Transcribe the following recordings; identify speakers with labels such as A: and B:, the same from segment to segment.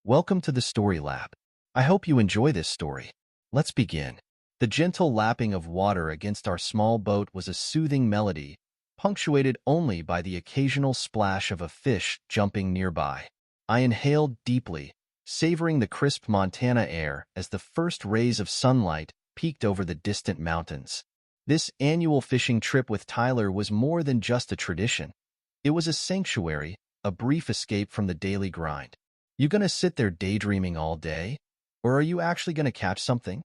A: Welcome to the Story Lab. I hope you enjoy this story. Let's begin. The gentle lapping of water against our small boat was a soothing melody, punctuated only by the occasional splash of a fish jumping nearby. I inhaled deeply, savoring the crisp Montana air as the first rays of sunlight peeked over the distant mountains. This annual fishing trip with Tyler was more than just a tradition. It was a sanctuary, a brief escape from the daily grind. You gonna sit there daydreaming all day? Or are you actually gonna catch something?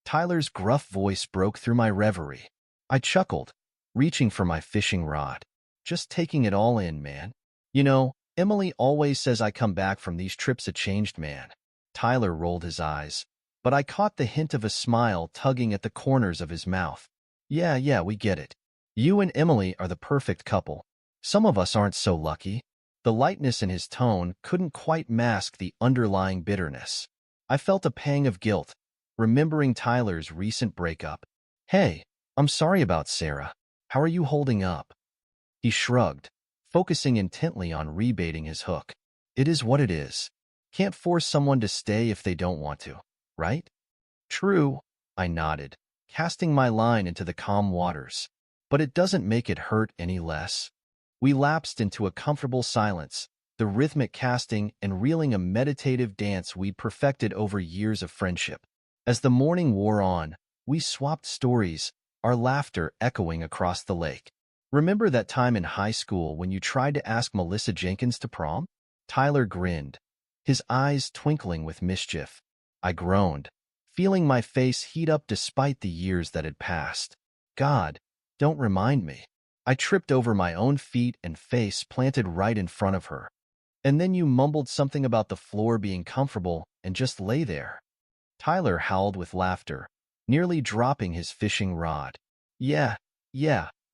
A: Tyler's gruff voice broke through my reverie. I chuckled, reaching for my fishing rod. Just taking it all in, man. You know, Emily always says I come back from these trips a changed man. Tyler rolled his eyes, but I caught the hint of a smile tugging at the corners of his mouth. Yeah, we get it. You and Emily are the perfect couple. Some of us aren't so lucky. The lightness in his tone couldn't quite mask the underlying bitterness. I felt a pang of guilt, remembering Tyler's recent breakup. Hey, I'm sorry about Sarah. How are you holding up? He shrugged, focusing intently on rebaiting his hook. It is what it is. Can't force someone to stay if they don't want to, right? True, I nodded, casting my line into the calm waters. But it doesn't make it hurt any less. We lapsed into a comfortable silence, the rhythmic casting and reeling a meditative dance we'd perfected over years of friendship. As the morning wore on, we swapped stories, our laughter echoing across the lake. Remember that time in high school when you tried to ask Melissa Jenkins to prom? Tyler grinned, his eyes twinkling with mischief. I groaned, feeling my face heat up despite the years that had passed. God, don't remind me. I tripped over my own feet and face planted right in front of her. And then you mumbled something about the floor being comfortable and just lay there. Tyler howled with laughter, nearly dropping his fishing rod. Yeah,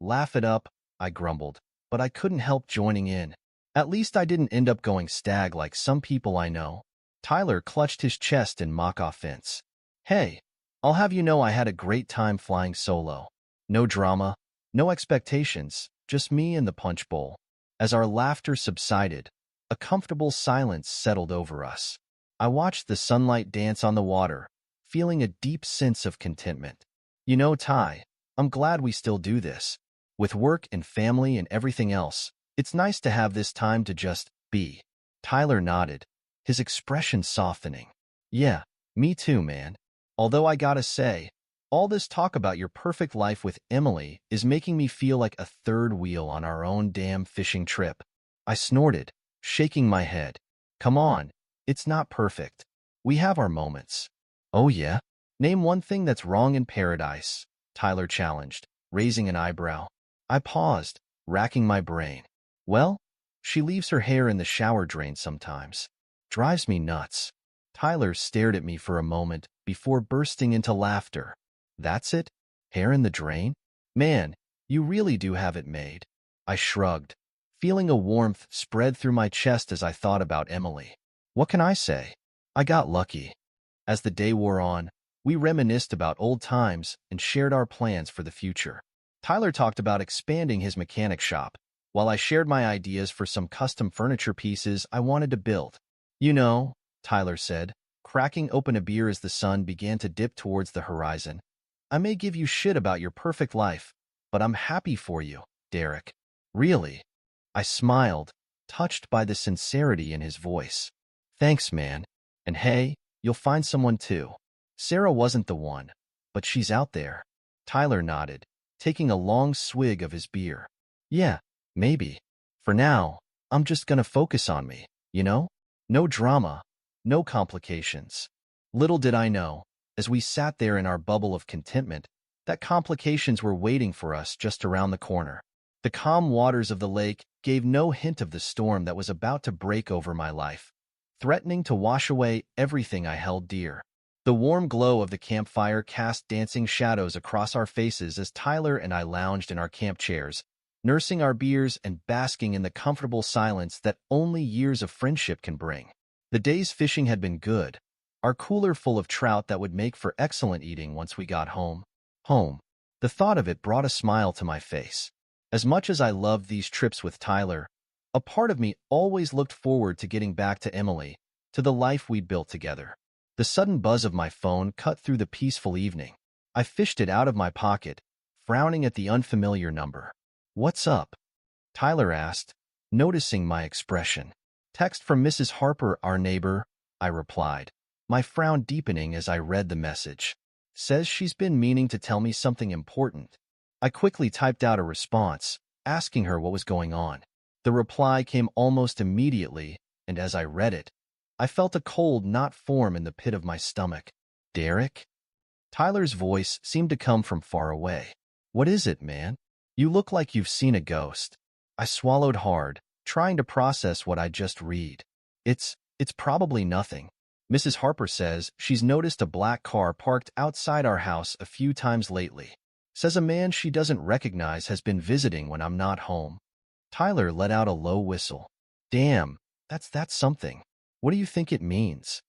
A: laugh it up, I grumbled, but I couldn't help joining in. At least I didn't end up going stag like some people I know. Tyler clutched his chest in mock offense. Hey, I'll have you know I had a great time flying solo. No drama, no expectations, just me and the punch bowl. As our laughter subsided, a comfortable silence settled over us. I watched the sunlight dance on the water, feeling a deep sense of contentment. You know, Ty, I'm glad we still do this. With work and family and everything else, it's nice to have this time to just be. Tyler nodded, his expression softening. Yeah, me too, man. Although I gotta say, all this talk about your perfect life with Emily is making me feel like a third wheel on our own damn fishing trip. I snorted, shaking my head. Come on, it's not perfect. We have our moments. Oh yeah? Name one thing that's wrong in paradise, Tyler challenged, raising an eyebrow. I paused, racking my brain. Well, she leaves her hair in the shower drain sometimes. Drives me nuts. Tyler stared at me for a moment before bursting into laughter. That's it? Hair in the drain? Man, you really do have it made. I shrugged, feeling a warmth spread through my chest as I thought about Emily. What can I say? I got lucky. As the day wore on, we reminisced about old times and shared our plans for the future. Tyler talked about expanding his mechanic shop, while I shared my ideas for some custom furniture pieces I wanted to build. You know, Tyler said, cracking open a beer as the sun began to dip towards the horizon. I may give you shit about your perfect life, but I'm happy for you, Derek. Really? I smiled, touched by the sincerity in his voice. Thanks, man. And hey, you'll find someone too. Sarah wasn't the one, but she's out there. Tyler nodded, taking a long swig of his beer. Yeah, maybe. For now, I'm just gonna focus on me, you know? No drama, no complications. Little did I know, as we sat there in our bubble of contentment, that complications were waiting for us just around the corner. The calm waters of the lake gave no hint of the storm that was about to break over my life, threatening to wash away everything I held dear. The warm glow of the campfire cast dancing shadows across our faces as Tyler and I lounged in our camp chairs, nursing our beers and basking in the comfortable silence that only years of friendship can bring. The day's fishing had been good, our cooler full of trout that would make for excellent eating once we got home. The thought of it brought a smile to my face. As much as I loved these trips with Tyler, a part of me always looked forward to getting back to Emily, to the life we'd built together. The sudden buzz of my phone cut through the peaceful evening. I fished it out of my pocket, frowning at the unfamiliar number. "What's up?" Tyler asked, noticing my expression. "Text from Mrs. Harper, our neighbor," I replied, my frown deepening as I read the message. "Says she's been meaning to tell me something important." I quickly typed out a response, asking her what was going on. The reply came almost immediately, and as I read it, I felt a cold knot form in the pit of my stomach. "Derek?" Tyler's voice seemed to come from far away. "What is it, man? You look like you've seen a ghost." I swallowed hard, trying to process what I'd just read. It's probably nothing. Mrs. Harper says she's noticed a black car parked outside our house a few times lately. Says a man she doesn't recognize has been visiting when I'm not home." Tyler let out a low whistle. "Damn, that's something. What do you think it means?"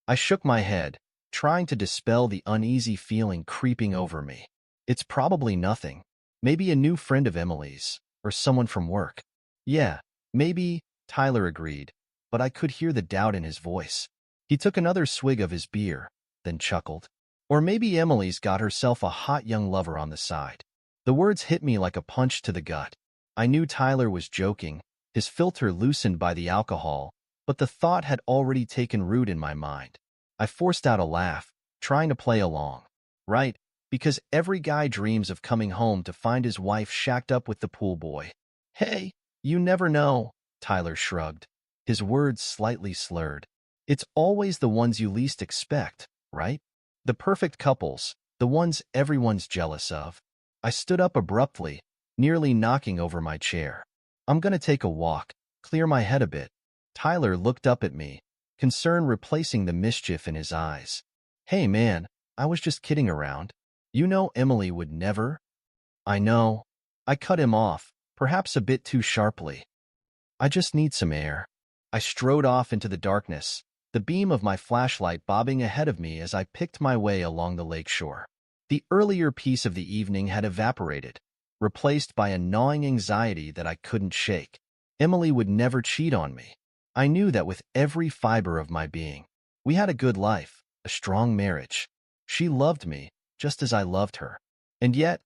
A: I shook my head, trying to dispel the uneasy feeling creeping over me. "It's probably nothing. Maybe a new friend of Emily's, or someone from work." "Yeah, maybe," Tyler agreed, but I could hear the doubt in his voice. He took another swig of his beer, then chuckled. "Or maybe Emily's got herself a hot young lover on the side." The words hit me like a punch to the gut. I knew Tyler was joking, his filter loosened by the alcohol, but the thought had already taken root in my mind. I forced out a laugh, trying to play along. "Right, because every guy dreams of coming home to find his wife shacked up with the pool boy." "Hey, you never know," Tyler shrugged, his words slightly slurred. "It's always the ones you least expect, right? The perfect couples, the ones everyone's jealous of." I stood up abruptly, nearly knocking over my chair. "I'm gonna take a walk, clear my head a bit." Tyler looked up at me, concern replacing the mischief in his eyes. "Hey man, I was just kidding around. You know Emily would never." "I know." I cut him off, perhaps a bit too sharply. "I just need some air." I strode off into the darkness, the beam of my flashlight bobbing ahead of me as I picked my way along the lakeshore. The earlier peace of the evening had evaporated, replaced by a gnawing anxiety that I couldn't shake. Emily would never cheat on me. I knew that with every fiber of my being. We had a good life, a strong marriage. She loved me, just as I loved her. And yet,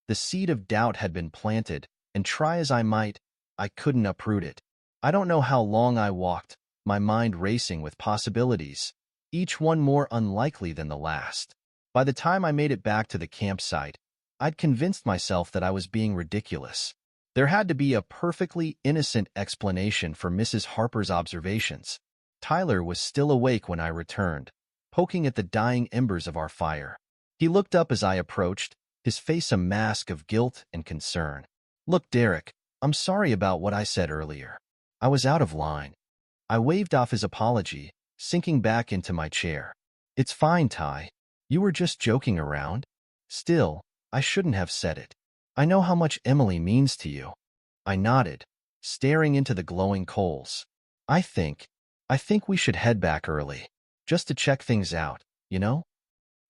A: the seed of doubt had been planted, and try as I might, I couldn't uproot it. I don't know how long I walked, my mind racing with possibilities, each one more unlikely than the last. By the time I made it back to the campsite, I'd convinced myself that I was being ridiculous. There had to be a perfectly innocent explanation for Mrs. Harper's observations. Tyler was still awake when I returned, poking at the dying embers of our fire. He looked up as I approached, his face a mask of guilt and concern. "Look, Derek, I'm sorry about what I said earlier. I was out of line." I waved off his apology, sinking back into my chair. "It's fine, Ty. You were just joking around." "Still, I shouldn't have said it. I know how much Emily means to you." I nodded, staring into the glowing coals. I think we should head back early, just to check things out, you know?"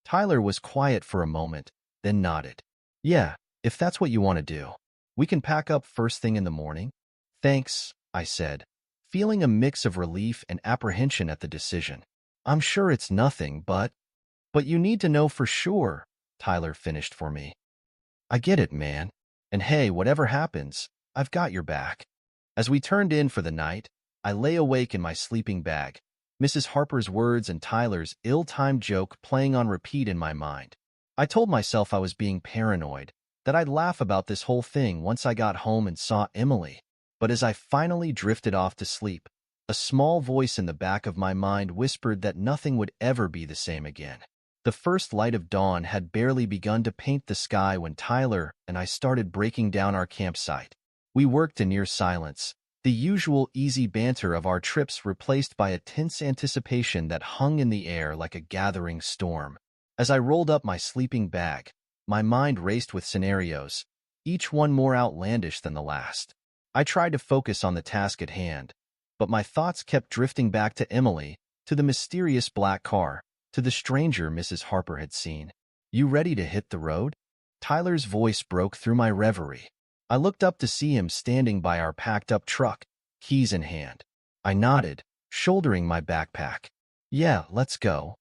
A: Tyler was quiet for a moment, then nodded. "Yeah, if that's what you want to do. We can pack up first thing in the morning." "Thanks," I said, feeling a mix of relief and apprehension at the decision. "I'm sure it's nothing, but you need to know for sure," Tyler finished for me. "I get it, man. And hey, whatever happens, I've got your back." As we turned in for the night, I lay awake in my sleeping bag, Mrs. Harper's words and Tyler's ill-timed joke playing on repeat in my mind. I told myself I was being paranoid, that I'd laugh about this whole thing once I got home and saw Emily. But as I finally drifted off to sleep, a small voice in the back of my mind whispered that nothing would ever be the same again. The first light of dawn had barely begun to paint the sky when Tyler and I started breaking down our campsite. We worked in near silence, the usual easy banter of our trips replaced by a tense anticipation that hung in the air like a gathering storm. As I rolled up my sleeping bag, my mind raced with scenarios, each one more outlandish than the last. I tried to focus on the task at hand, but my thoughts kept drifting back to Emily, to the mysterious black car, to the stranger Mrs. Harper had seen. "You ready to hit the road?" Tyler's voice broke through my reverie. I looked up to see him standing by our packed-up truck, keys in hand. I nodded, shouldering my backpack. Yeah, let's go.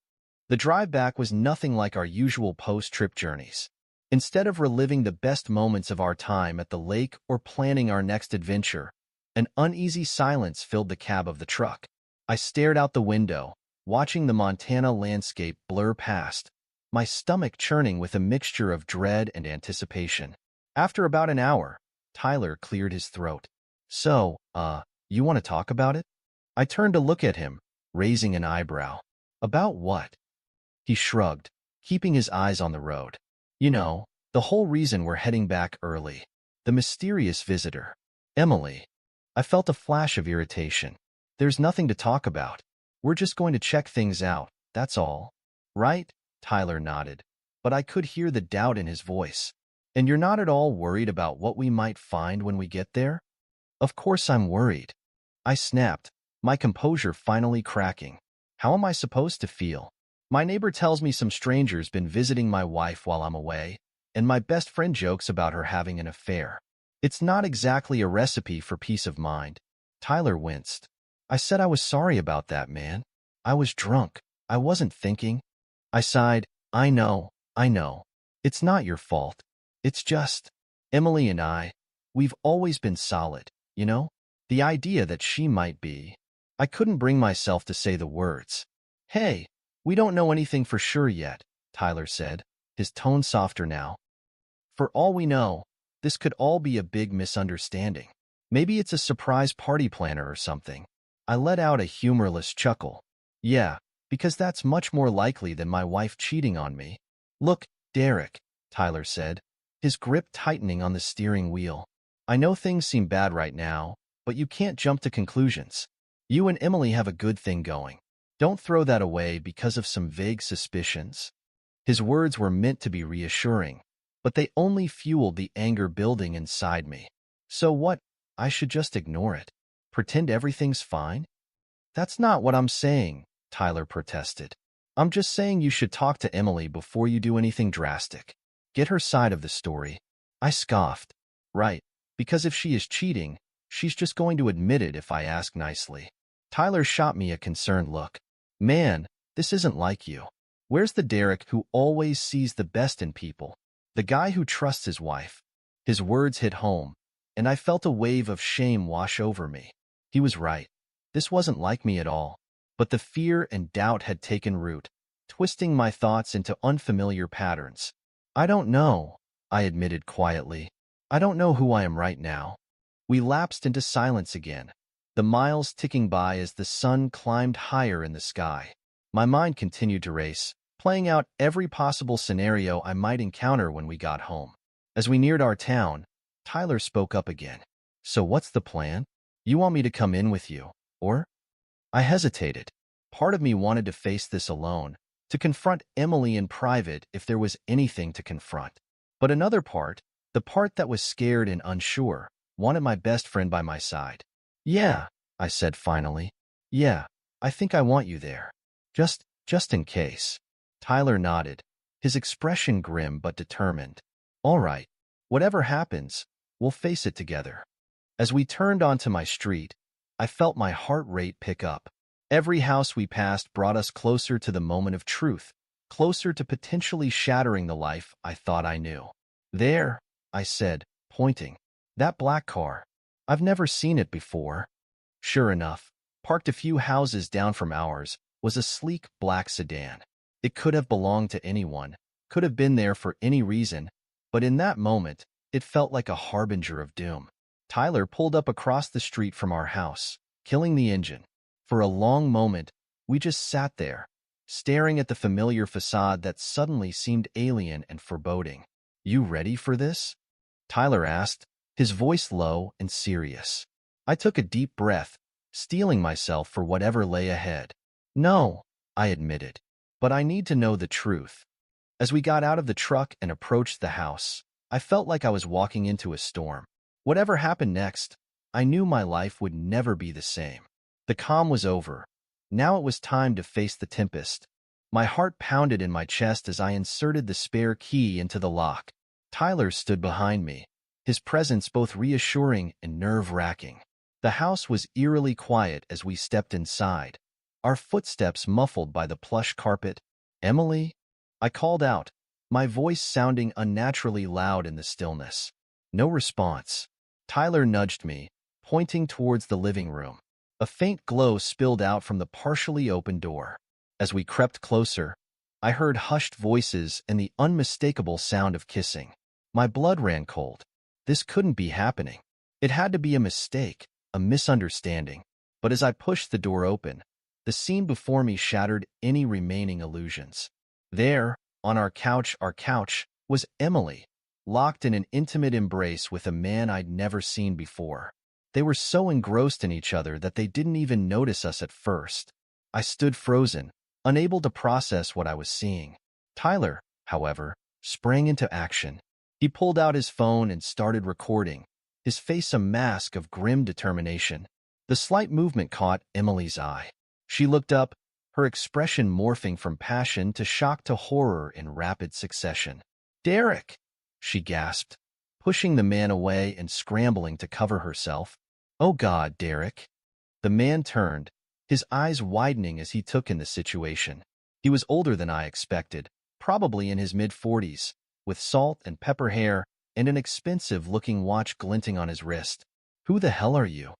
A: The drive back was nothing like our usual post-trip journeys. Instead of reliving the best moments of our time at the lake or planning our next adventure, an uneasy silence filled the cab of the truck. I stared out the window, watching the Montana landscape blur past, my stomach churning with a mixture of dread and anticipation. After about an hour, Tyler cleared his throat. So, you want to talk about it? I turned to look at him, raising an eyebrow. About what? He shrugged, keeping his eyes on the road. You know, the whole reason we're heading back early. The mysterious visitor. Emily. I felt a flash of irritation. There's nothing to talk about. We're just going to check things out, that's all. Right? Tyler nodded. But I could hear the doubt in his voice. And you're not at all worried about what we might find when we get there? Of course I'm worried. I snapped, my composure finally cracking. How am I supposed to feel? My neighbor tells me some stranger's been visiting my wife while I'm away, and my best friend jokes about her having an affair. It's not exactly a recipe for peace of mind. Tyler winced. I said I was sorry about that, man. I was drunk. I wasn't thinking. I sighed. I know. It's not your fault. It's just, Emily and we've always been solid, you know? The idea that she might be. I couldn't bring myself to say the words. Hey, we don't know anything for sure yet, Tyler said, his tone softer now. For all we know, this could all be a big misunderstanding. Maybe it's a surprise party planner or something. I let out a humorless chuckle. Yeah, because that's much more likely than my wife cheating on me. Look, Derek, Tyler said, his grip tightening on the steering wheel. I know things seem bad right now, but you can't jump to conclusions. You and Emily have a good thing going. Don't throw that away because of some vague suspicions. His words were meant to be reassuring, but they only fueled the anger building inside me. So what? I should just ignore it? Pretend everything's fine? That's not what I'm saying, Tyler protested. I'm just saying you should talk to Emily before you do anything drastic. Get her side of the story. I scoffed. Right, because if she is cheating, she's just going to admit it if I ask nicely. Tyler shot me a concerned look. Man, this isn't like you. Where's the Derek who always sees the best in people? The guy who trusts his wife. His words hit home, and I felt a wave of shame wash over me. He was right. This wasn't like me at all. But the fear and doubt had taken root, twisting my thoughts into unfamiliar patterns. I don't know, I admitted quietly. I don't know who I am right now. We lapsed into silence again, the miles ticking by as the sun climbed higher in the sky. My mind continued to race, playing out every possible scenario I might encounter when we got home. As we neared our town, Tyler spoke up again. So what's the plan? You want me to come in with you, or? I hesitated. Part of me wanted to face this alone, to confront Emily in private if there was anything to confront. But another part, the part that was scared and unsure, wanted my best friend by my side. Yeah, I said finally. Yeah, I think I want you there. Just in case. Tyler nodded, his expression grim but determined. All right, whatever happens, we'll face it together. As we turned onto my street, I felt my heart rate pick up. Every house we passed brought us closer to the moment of truth, closer to potentially shattering the life I thought I knew. There, I said, pointing. That black car. I've never seen it before. Sure enough, parked a few houses down from ours, was a sleek black sedan. It could have belonged to anyone, could have been there for any reason, but in that moment, it felt like a harbinger of doom. Tyler pulled up across the street from our house, killing the engine. For a long moment, we just sat there, staring at the familiar facade that suddenly seemed alien and foreboding. You ready for this? Tyler asked, his voice low and serious. I took a deep breath, steeling myself for whatever lay ahead. No, I admitted, but I need to know the truth. As we got out of the truck and approached the house, I felt like I was walking into a storm. Whatever happened next, I knew my life would never be the same. The calm was over. Now it was time to face the tempest. My heart pounded in my chest as I inserted the spare key into the lock. Tyler stood behind me, his presence both reassuring and nerve-wracking. The house was eerily quiet as we stepped inside, our footsteps muffled by the plush carpet. "Emily?" I called out, my voice sounding unnaturally loud in the stillness. No response. Tyler nudged me, pointing towards the living room. A faint glow spilled out from the partially open door. As we crept closer, I heard hushed voices and the unmistakable sound of kissing. My blood ran cold. This couldn't be happening. It had to be a mistake, a misunderstanding. But as I pushed the door open, the scene before me shattered any remaining illusions. There, on our couch, was Emily, locked in an intimate embrace with a man I'd never seen before. They were so engrossed in each other that they didn't even notice us at first. I stood frozen, unable to process what I was seeing. Tyler, however, sprang into action. He pulled out his phone and started recording, his face a mask of grim determination. The slight movement caught Emily's eye. She looked up, her expression morphing from passion to shock to horror in rapid succession. "Derek!" she gasped, pushing the man away and scrambling to cover herself. "Oh God, Derek!" The man turned, his eyes widening as he took in the situation. He was older than I expected, probably in his mid-40s, with salt and pepper hair and an expensive-looking watch glinting on his wrist. "Who the hell are you?"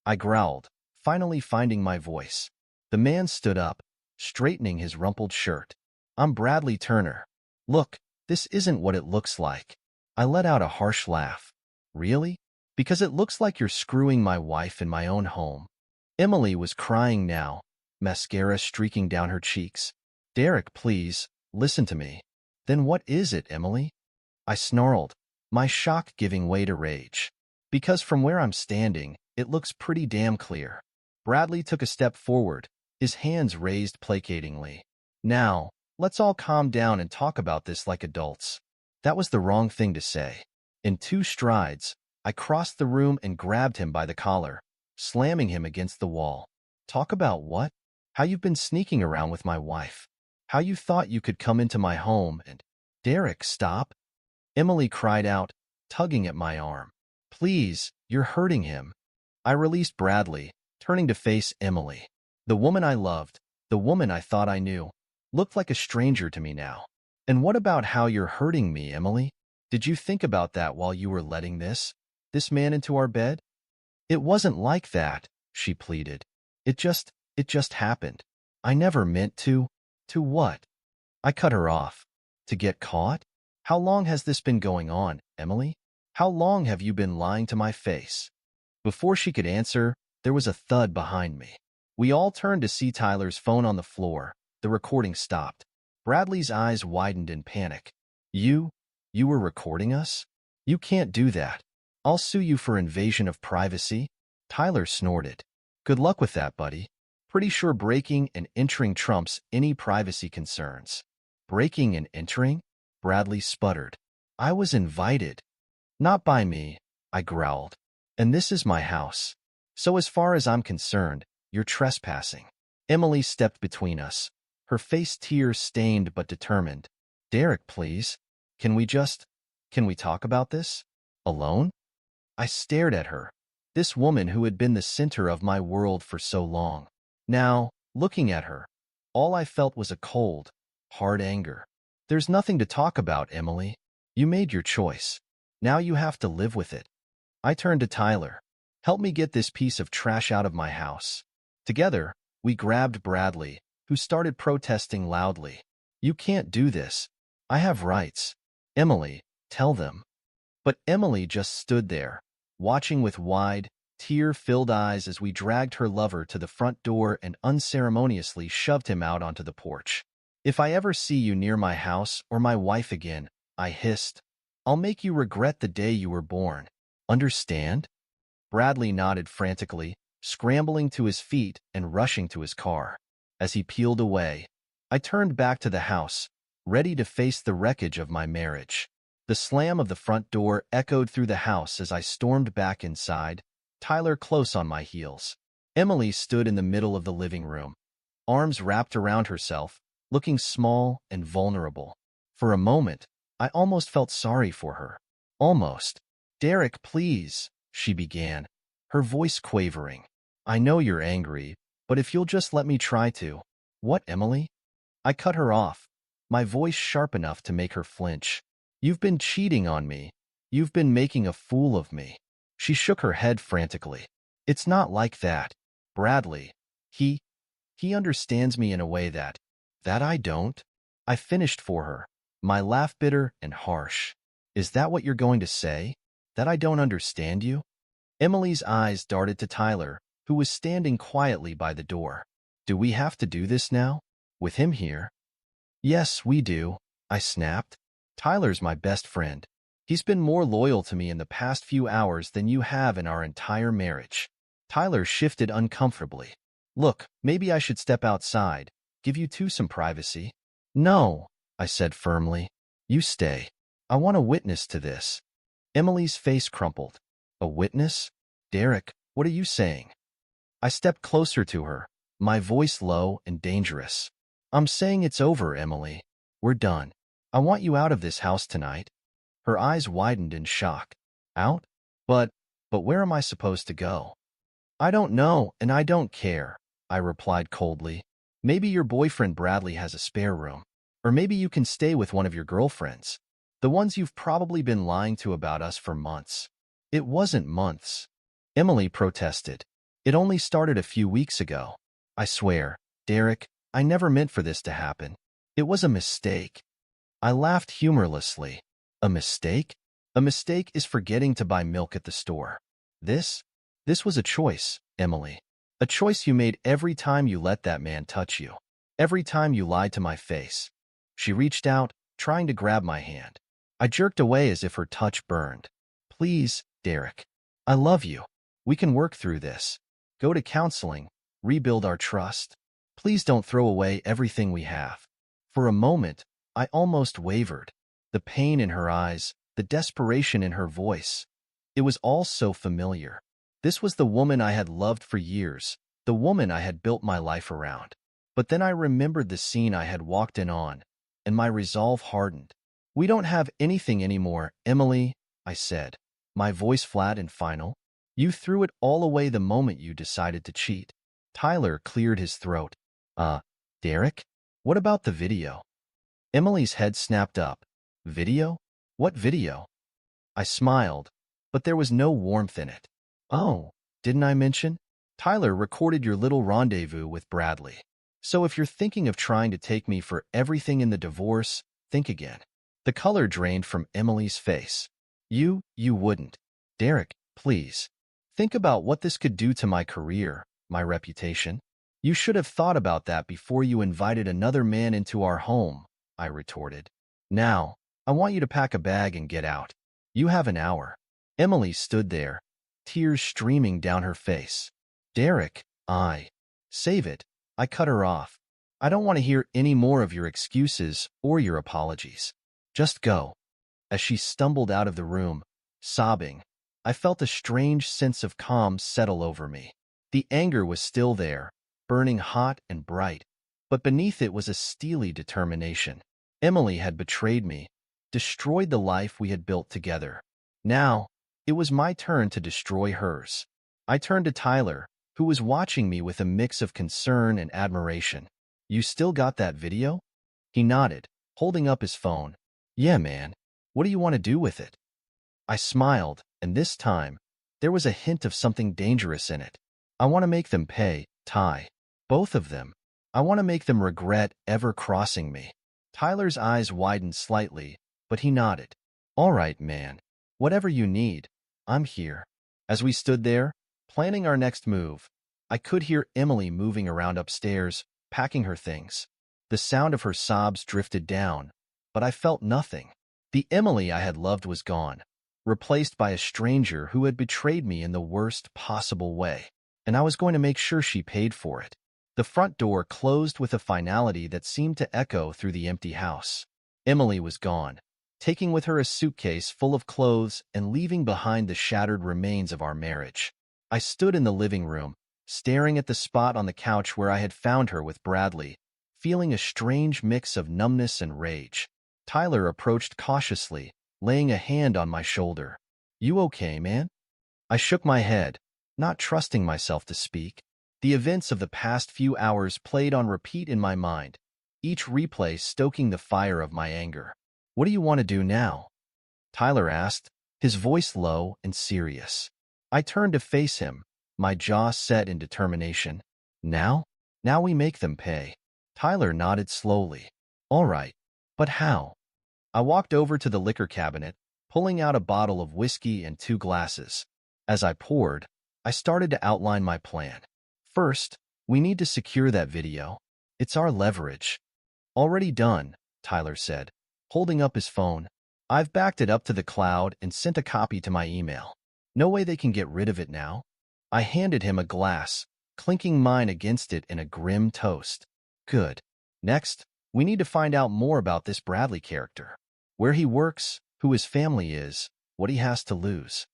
A: I growled, finally finding my voice. The man stood up, straightening his rumpled shirt. "I'm Bradley Turner. Look, this isn't what it looks like." I let out a harsh laugh. "Really? Because it looks like you're screwing my wife in my own home." Emily was crying now, mascara streaking down her cheeks. "Derek, please, listen to me." "Then what is it, Emily?" I snarled, my shock giving way to rage. "Because from where I'm standing, it looks pretty damn clear." Bradley took a step forward, his hands raised placatingly. "Now, let's all calm down and talk about this like adults." That was the wrong thing to say. In 2 strides, I crossed the room and grabbed him by the collar, slamming him against the wall. "Talk about what? How you've been sneaking around with my wife. How you thought you could come into my home and—" "Derek, stop!" Emily cried out, tugging at my arm. "Please, you're hurting him." I released Bradley, turning to face Emily. The woman I loved, the woman I thought I knew, looked like a stranger to me now. "And what about how you're hurting me, Emily? Did you think about that while you were letting this man into our bed?" "It wasn't like that," she pleaded. It just happened. I never meant to." "To what?" I cut her off. "To get caught? How long has this been going on, Emily? How long have you been lying to my face?" Before she could answer, there was a thud behind me. We all turned to see Tyler's phone on the floor. The recording stopped. Bradley's eyes widened in panic. You were recording us? You can't do that. I'll sue you for invasion of privacy." Tyler snorted. "Good luck with that, buddy. Pretty sure breaking and entering trumps any privacy concerns." "Breaking and entering?" Bradley sputtered. "I was invited." "Not by me," I growled. "And this is my house. So as far as I'm concerned, you're trespassing." Emily stepped between us, her face tear-stained but determined. "Derek, please. Can we talk about this? Alone?" I stared at her, this woman who had been the center of my world for so long. Now, looking at her, all I felt was a cold, hard anger. "There's nothing to talk about, Emily. You made your choice. Now you have to live with it." I turned to Tyler. "Help me get this piece of trash out of my house." Together, we grabbed Bradley, who started protesting loudly. "You can't do this. I have rights. Emily, tell them." But Emily just stood there, watching with wide, tear-filled eyes as we dragged her lover to the front door and unceremoniously shoved him out onto the porch. "If I ever see you near my house or my wife again," I hissed, "I'll make you regret the day you were born. Understand?" Bradley nodded frantically, scrambling to his feet and rushing to his car. As he peeled away, I turned back to the house, ready to face the wreckage of my marriage. The slam of the front door echoed through the house as I stormed back inside, Tyler close on my heels. Emily stood in the middle of the living room, arms wrapped around herself, looking small and vulnerable. For a moment, I almost felt sorry for her. Almost. "Derek, please," she began, her voice quavering. I know you're angry, but if you'll just let me try to. What, Emily? I cut her off, my voice sharp enough to make her flinch. You've been cheating on me. You've been making a fool of me. She shook her head frantically. It's not like that. Bradley. He understands me in a way that I don't. I finished for her, my laugh bitter and harsh. Is that what you're going to say? That I don't understand you? Emily's eyes darted to Tyler, who was standing quietly by the door. Do we have to do this now? With him here? Yes, we do, I snapped. Tyler's my best friend. He's been more loyal to me in the past few hours than you have in our entire marriage. Tyler shifted uncomfortably. Look, maybe I should step outside, give you two some privacy. No, I said firmly. You stay. I want a witness to this. Emily's face crumpled. A witness? Derek, what are you saying? I stepped closer to her, my voice low and dangerous. I'm saying it's over, Emily. We're done. I want you out of this house tonight. Her eyes widened in shock. Out? But where am I supposed to go? I don't know, and I don't care, I replied coldly. Maybe your boyfriend Bradley has a spare room. Or maybe you can stay with one of your girlfriends. The ones you've probably been lying to about us for months. It wasn't months. Emily protested. It only started a few weeks ago. I swear, Derek, I never meant for this to happen. It was a mistake. I laughed humorlessly. A mistake? A mistake is forgetting to buy milk at the store. This was a choice, Emily. A choice you made every time you let that man touch you. Every time you lied to my face. She reached out, trying to grab my hand. I jerked away as if her touch burned. Please, Derek. I love you. We can work through this. Go to counseling. Rebuild our trust. Please don't throw away everything we have. For a moment, I almost wavered. The pain in her eyes, the desperation in her voice. It was all so familiar. This was the woman I had loved for years, the woman I had built my life around. But then I remembered the scene I had walked in on, and my resolve hardened. We don't have anything anymore, Emily, I said, my voice flat and final. You threw it all away the moment you decided to cheat. Tyler cleared his throat. Derek? What about the video? Emily's head snapped up. Video? What video? I smiled, but there was no warmth in it. Oh, didn't I mention? Tyler recorded your little rendezvous with Bradley. So if you're thinking of trying to take me for everything in the divorce, think again. The color drained from Emily's face. You wouldn't. Derek, please. Think about what this could do to my career, my reputation. You should have thought about that before you invited another man into our home, I retorted. Now, I want you to pack a bag and get out. You have an hour. Emily stood there, tears streaming down her face. Derek, save it. I cut her off. I don't want to hear any more of your excuses or your apologies. Just go. As she stumbled out of the room, sobbing, I felt a strange sense of calm settle over me. The anger was still there, burning hot and bright, but beneath it was a steely determination. Emily had betrayed me, destroyed the life we had built together. Now, it was my turn to destroy hers. I turned to Tyler, who was watching me with a mix of concern and admiration. You still got that video? He nodded, holding up his phone. Yeah, man. What do you want to do with it? I smiled, and this time, there was a hint of something dangerous in it. I want to make them pay, Ty. Both of them. I want to make them regret ever crossing me. Tyler's eyes widened slightly, but he nodded. All right, man. Whatever you need, I'm here. As we stood there, planning our next move, I could hear Emily moving around upstairs, packing her things. The sound of her sobs drifted down, but I felt nothing. The Emily I had loved was gone, replaced by a stranger who had betrayed me in the worst possible way, and I was going to make sure she paid for it. The front door closed with a finality that seemed to echo through the empty house. Emily was gone, taking with her a suitcase full of clothes and leaving behind the shattered remains of our marriage. I stood in the living room, staring at the spot on the couch where I had found her with Bradley, feeling a strange mix of numbness and rage. Tyler approached cautiously, laying a hand on my shoulder. You okay, man? I shook my head. not trusting myself to speak. The events of the past few hours played on repeat in my mind, each replay stoking the fire of my anger. "What do you want to do now?" Tyler asked, his voice low and serious. I turned to face him, my jaw set in determination. "Now? Now we make them pay." Tyler nodded slowly. "All right, but how?" I walked over to the liquor cabinet, pulling out a bottle of whiskey and 2 glasses. As I poured, I started to outline my plan. "First, we need to secure that video. It's our leverage." "Already done," Tyler said, holding up his phone. "I've backed it up to the cloud and sent a copy to my email. No way they can get rid of it now." I handed him a glass, clinking mine against it in a grim toast. "Good. Next, we need to find out more about this Bradley character. Where he works, who his family is, what he has to lose."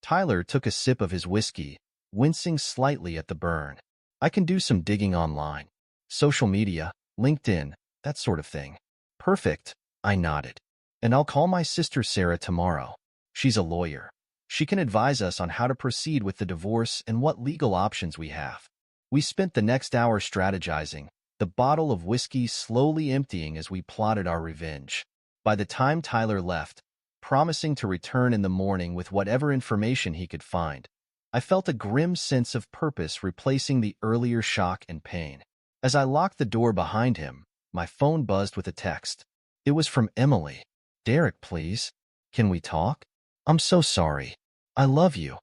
A: Tyler took a sip of his whiskey, wincing slightly at the burn. "I can do some digging online. Social media, LinkedIn, that sort of thing." "Perfect," I nodded. "And I'll call my sister Sarah tomorrow. She's a lawyer. She can advise us on how to proceed with the divorce and what legal options we have." We spent the next hour strategizing, the bottle of whiskey slowly emptying as we plotted our revenge. By the time Tyler left, promising to return in the morning with whatever information he could find, I felt a grim sense of purpose replacing the earlier shock and pain. As I locked the door behind him, my phone buzzed with a text. It was from Emily. "Derek, please. Can we talk? I'm so sorry. I love you."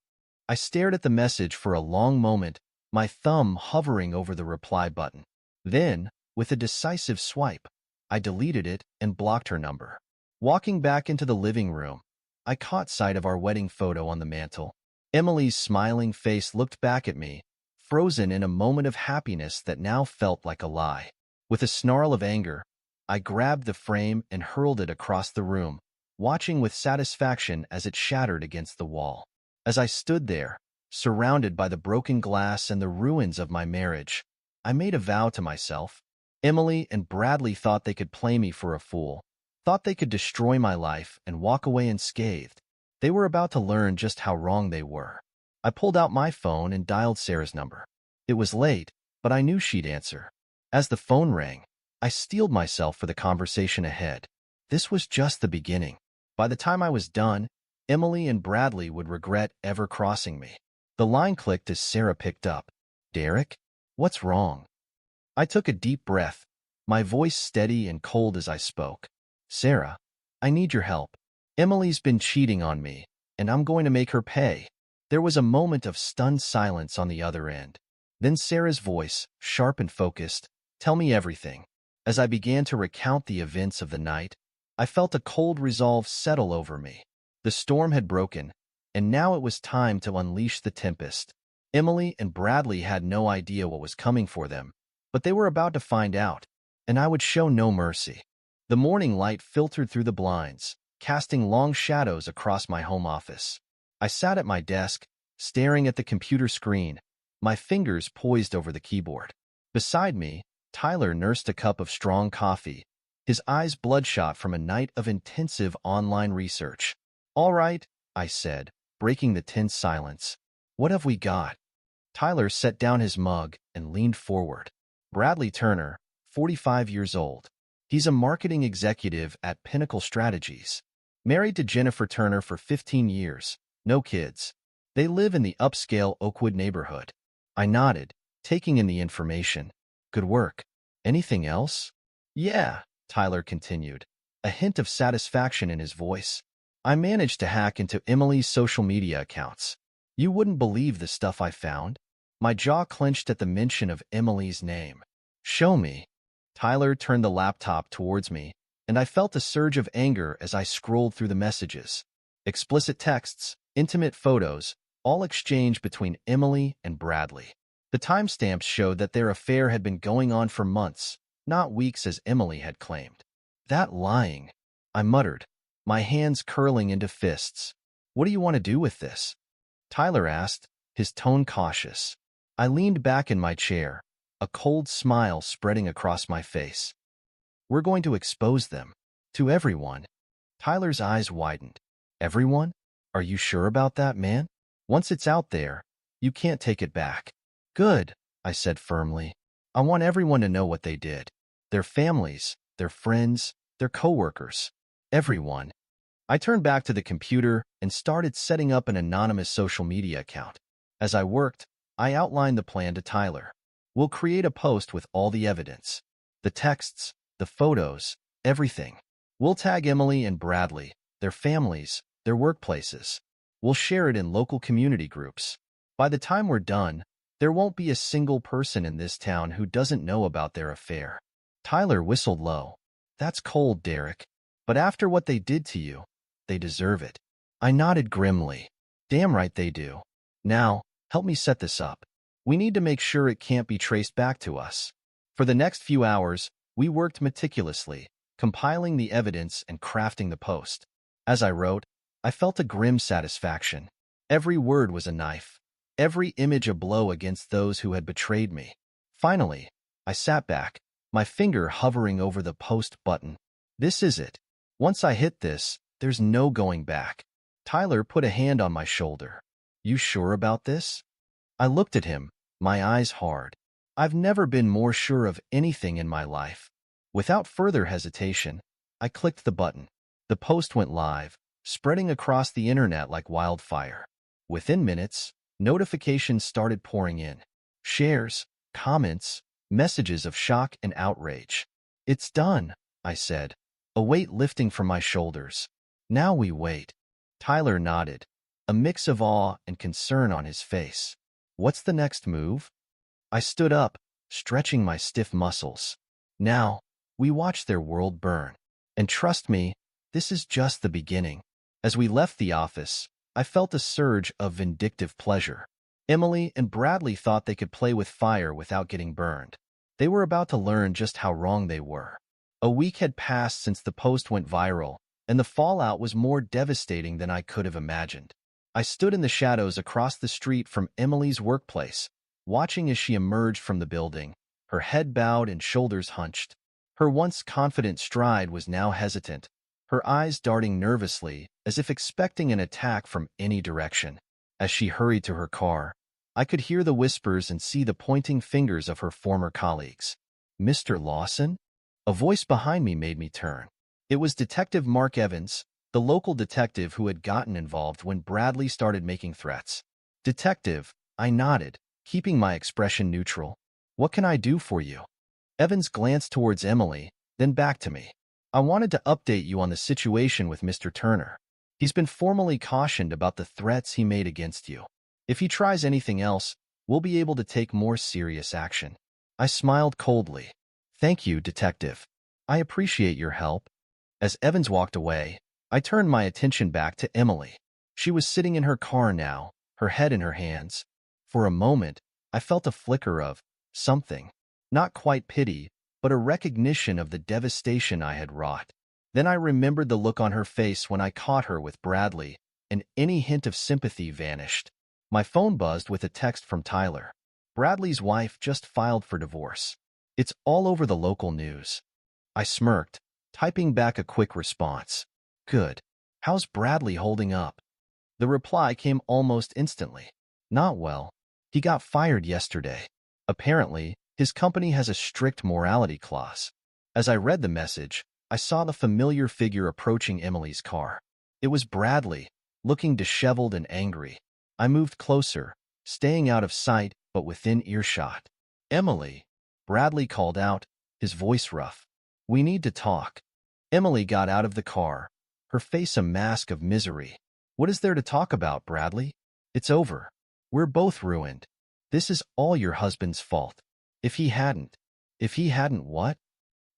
A: I stared at the message for a long moment, my thumb hovering over the reply button. Then, with a decisive swipe, I deleted it and blocked her number. Walking back into the living room, I caught sight of our wedding photo on the mantel. Emily's smiling face looked back at me, frozen in a moment of happiness that now felt like a lie. With a snarl of anger, I grabbed the frame and hurled it across the room, watching with satisfaction as it shattered against the wall. As I stood there, surrounded by the broken glass and the ruins of my marriage, I made a vow to myself. Emily and Bradley thought they could play me for a fool, thought they could destroy my life and walk away unscathed. They were about to learn just how wrong they were. I pulled out my phone and dialed Sarah's number. It was late, but I knew she'd answer. As the phone rang, I steeled myself for the conversation ahead. This was just the beginning. By the time I was done, Emily and Bradley would regret ever crossing me. The line clicked as Sarah picked up. "Derek? What's wrong?" I took a deep breath, my voice steady and cold as I spoke. "Sarah, I need your help. Emily's been cheating on me, and I'm going to make her pay." There was a moment of stunned silence on the other end. Then Sarah's voice, sharp and focused, "Tell me everything." As I began to recount the events of the night, I felt a cold resolve settle over me. The storm had broken, and now it was time to unleash the tempest. Emily and Bradley had no idea what was coming for them, but they were about to find out, and I would show no mercy. The morning light filtered through the blinds, casting long shadows across my home office. I sat at my desk, staring at the computer screen, my fingers poised over the keyboard. Beside me, Tyler nursed a cup of strong coffee, his eyes bloodshot from a night of intensive online research. "All right," I said, breaking the tense silence. "What have we got?" Tyler set down his mug and leaned forward. "Bradley Turner, 45 years old. He's a marketing executive at Pinnacle Strategies. Married to Jennifer Turner for 15 years. No kids. They live in the upscale Oakwood neighborhood." I nodded, taking in the information. "Good work. Anything else?" "Yeah," Tyler continued, a hint of satisfaction in his voice. "I managed to hack into Emily's social media accounts. You wouldn't believe the stuff I found." My jaw clenched at the mention of Emily's name. "Show me." Tyler turned the laptop towards me, and I felt a surge of anger as I scrolled through the messages. Explicit texts, intimate photos, all exchanged between Emily and Bradley. The timestamps showed that their affair had been going on for months, not weeks as Emily had claimed. "That lying," I muttered, my hands curling into fists. "What do you want to do with this?" Tyler asked, his tone cautious. I leaned back in my chair, a cold smile spreading across my face. "We're going to expose them. To everyone." Tyler's eyes widened. "Everyone? Are you sure about that, man? Once it's out there, You can't take it back. Good, I said firmly. I want everyone to know what they did. Their families, their friends, their coworkers. Everyone. I turned back to the computer and started setting up an anonymous social media account. As I worked, I outlined the plan to Tyler. We'll create a post with all the evidence. The texts, the photos, everything. We'll tag Emily and Bradley, their families, their workplaces. We'll share it in local community groups. By the time we're done, there won't be a single person in this town who doesn't know about their affair. Tyler whistled low. That's cold, Derek. But after what they did to you, they deserve it. I nodded grimly. Damn right they do. Now, help me set this up. We need to make sure it can't be traced back to us. For the next few hours, we worked meticulously, compiling the evidence and crafting the post. As I wrote, I felt a grim satisfaction. Every word was a knife. Every image a blow against those who had betrayed me. Finally, I sat back, my finger hovering over the post button. This is it. Once I hit this, there's no going back. Tyler put a hand on my shoulder. You sure about this? I looked at him, my eyes hard. I've never been more sure of anything in my life. Without further hesitation, I clicked the button. The post went live, spreading across the internet like wildfire. Within minutes, notifications started pouring in. Shares, comments, messages of shock and outrage. It's done, I said, a weight lifting from my shoulders. Now we wait. Tyler nodded, a mix of awe and concern on his face. What's the next move? I stood up, stretching my stiff muscles. Now, we watch their world burn. And trust me, this is just the beginning. As we left the office, I felt a surge of vindictive pleasure. Emily and Bradley thought they could play with fire without getting burned. They were about to learn just how wrong they were. A week had passed since the post went viral, and the fallout was more devastating than I could have imagined. I stood in the shadows across the street from Emily's workplace, watching as she emerged from the building, her head bowed and shoulders hunched. Her once confident stride was now hesitant, her eyes darting nervously as if expecting an attack from any direction. As she hurried to her car, I could hear the whispers and see the pointing fingers of her former colleagues. Mr. Lawson? A voice behind me made me turn. It was Detective Mark Evans, the local detective who had gotten involved when Bradley started making threats. Detective, I nodded, keeping my expression neutral. What can I do for you? Evans glanced towards Emily, then back to me. I wanted to update you on the situation with Mr. Turner. He's been formally cautioned about the threats he made against you. If he tries anything else, we'll be able to take more serious action. I smiled coldly. Thank you, Detective. I appreciate your help. As Evans walked away, I turned my attention back to Emily. She was sitting in her car now, her head in her hands. For a moment, I felt a flicker of something. Not quite pity, but a recognition of the devastation I had wrought. Then I remembered the look on her face when I caught her with Bradley, and any hint of sympathy vanished. My phone buzzed with a text from Tyler. Bradley's wife just filed for divorce. It's all over the local news. I smirked, typing back a quick response. Good. How's Bradley holding up? The reply came almost instantly. Not well. He got fired yesterday. Apparently, his company has a strict morality clause. As I read the message, I saw the familiar figure approaching Emily's car. It was Bradley, looking disheveled and angry. I moved closer, staying out of sight but within earshot. Emily, Bradley called out, his voice rough. We need to talk. Emily got out of the car, her face a mask of misery. What is there to talk about, Bradley? It's over. We're both ruined. This is all your husband's fault. If he hadn't what?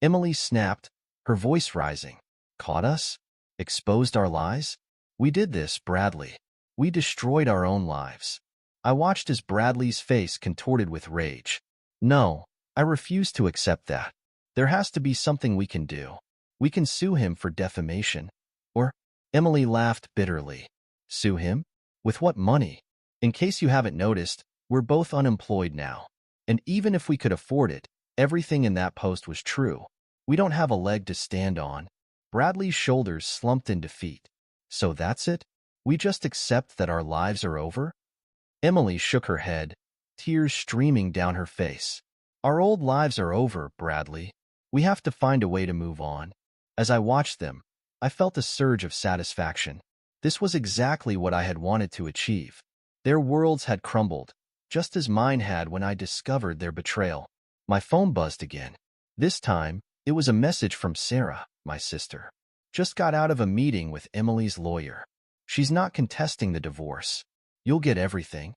A: Emily snapped, her voice rising. Caught us? Exposed our lies? We did this, Bradley. We destroyed our own lives. I watched as Bradley's face contorted with rage. No, I refuse to accept that. There has to be something we can do. We can sue him for defamation. Or, Emily laughed bitterly. Sue him? With what money? In case you haven't noticed, we're both unemployed now. And even if we could afford it, everything in that post was true. We don't have a leg to stand on. Bradley's shoulders slumped in defeat. So that's it? We just accept that our lives are over? Emily shook her head, tears streaming down her face. Our old lives are over, Bradley. We have to find a way to move on. As I watched them, I felt a surge of satisfaction. This was exactly what I had wanted to achieve. Their worlds had crumbled, just as mine had when I discovered their betrayal. My phone buzzed again. This time, it was a message from Sarah, my sister. Just got out of a meeting with Emily's lawyer. She's not contesting the divorce. You'll get everything.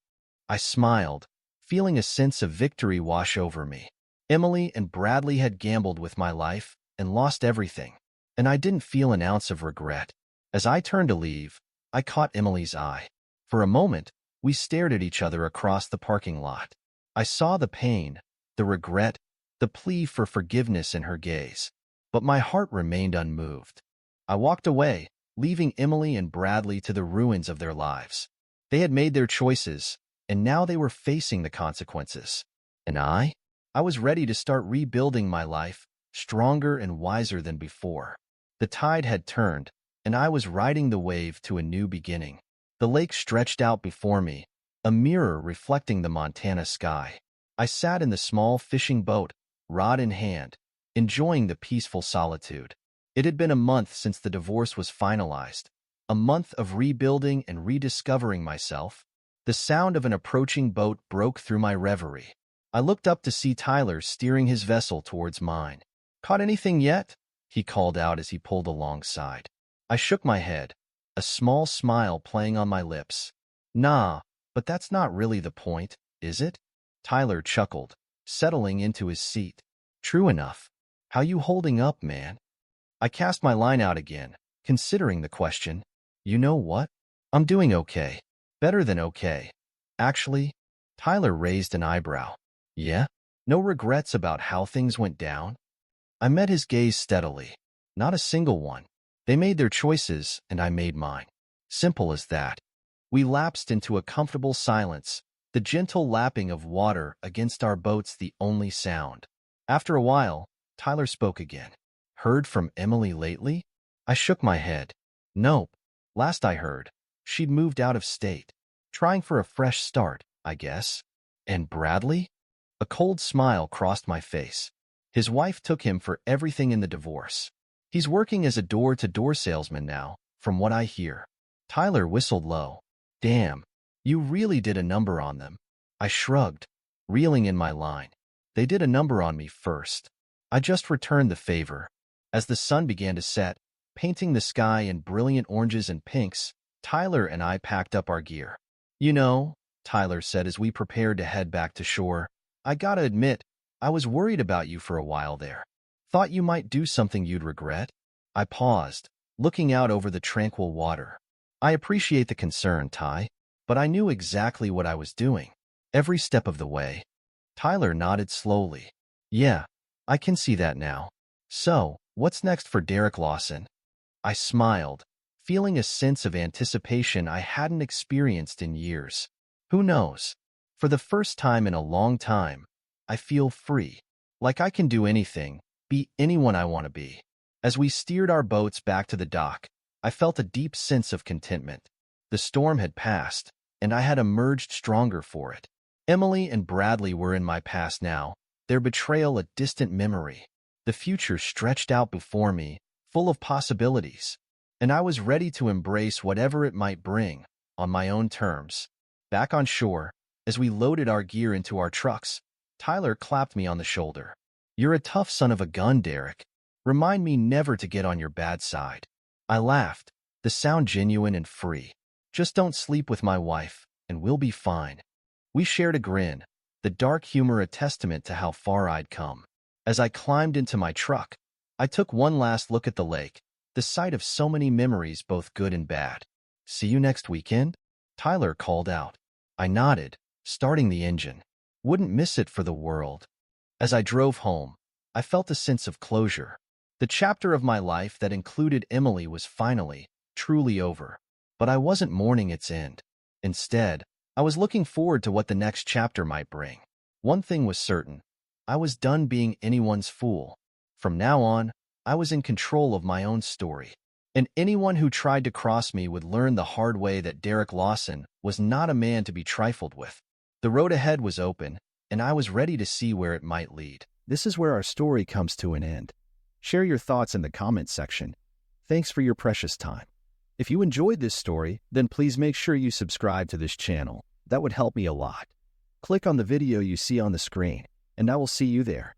A: I smiled, feeling a sense of victory wash over me. Emily and Bradley had gambled with my life and lost everything, and I didn't feel an ounce of regret. As I turned to leave, I caught Emily's eye. For a moment, we stared at each other across the parking lot. I saw the pain, the regret, the plea for forgiveness in her gaze, but my heart remained unmoved. I walked away, leaving Emily and Bradley to the ruins of their lives. They had made their choices, and now they were facing the consequences. And I was ready to start rebuilding my life, stronger and wiser than before. The tide had turned, and I was riding the wave to a new beginning. The lake stretched out before me, a mirror reflecting the Montana sky. I sat in the small fishing boat, rod in hand, enjoying the peaceful solitude. It had been a month since the divorce was finalized, a month of rebuilding and rediscovering myself. The sound of an approaching boat broke through my reverie. I looked up to see Tyler steering his vessel towards mine. "Caught anything yet?" he called out as he pulled alongside. I shook my head, a small smile playing on my lips. "Nah, but that's not really the point, is it?" Tyler chuckled, settling into his seat. "True enough. How you holding up, man?" I cast my line out again, considering the question. "You know what? I'm doing okay. Better than okay. Actually." Tyler raised an eyebrow. "Yeah? No regrets about how things went down?" I met his gaze steadily. "Not a single one. They made their choices, and I made mine. Simple as that." We lapsed into a comfortable silence, the gentle lapping of water against our boats the only sound. After a while, Tyler spoke again. "Heard from Emily lately?" I shook my head. "Nope. Last I heard, she'd moved out of state. Trying for a fresh start, I guess." "And Bradley?" A cold smile crossed my face. "His wife took him for everything in the divorce. He's working as a door-to-door salesman now, from what I hear." Tyler whistled low. "Damn, you really did a number on them." I shrugged, reeling in my line. "They did a number on me first. I just returned the favor." As the sun began to set, painting the sky in brilliant oranges and pinks, Tyler and I packed up our gear. "You know," Tyler said as we prepared to head back to shore, "I gotta admit, I was worried about you for a while there. Thought you might do something you'd regret." I paused, looking out over the tranquil water. "I appreciate the concern, Ty, but I knew exactly what I was doing, every step of the way." Tyler nodded slowly. "Yeah, I can see that now. So, what's next for Derek Lawson?" I smiled, feeling a sense of anticipation I hadn't experienced in years. Who knows? For the first time in a long time, I feel free, like I can do anything, be anyone I want to be. As we steered our boats back to the dock, I felt a deep sense of contentment. The storm had passed, and I had emerged stronger for it. Emily and Bradley were in my past now, their betrayal a distant memory. The future stretched out before me, full of possibilities, and I was ready to embrace whatever it might bring, on my own terms. Back on shore, as we loaded our gear into our trucks, Tyler clapped me on the shoulder. "You're a tough son of a gun, Derek. Remind me never to get on your bad side." I laughed, the sound genuine and free. "Just don't sleep with my wife, and we'll be fine." We shared a grin, the dark humor a testament to how far I'd come. As I climbed into my truck, I took one last look at the lake, the site of so many memories both good and bad. "See you next weekend?" Tyler called out. I nodded, starting the engine. Wouldn't miss it for the world. As I drove home, I felt a sense of closure. The chapter of my life that included Emily was finally, truly over. But I wasn't mourning its end. Instead, I was looking forward to what the next chapter might bring. One thing was certain. I was done being anyone's fool. From now on, I was in control of my own story. And anyone who tried to cross me would learn the hard way that Derek Lawson was not a man to be trifled with. The road ahead was open, and I was ready to see where it might lead. This is where our story comes to an end. Share your thoughts in the comments section. Thanks for your precious time. If you enjoyed this story, then please make sure you subscribe to this channel. That would help me a lot. Click on the video you see on the screen, and I will see you there.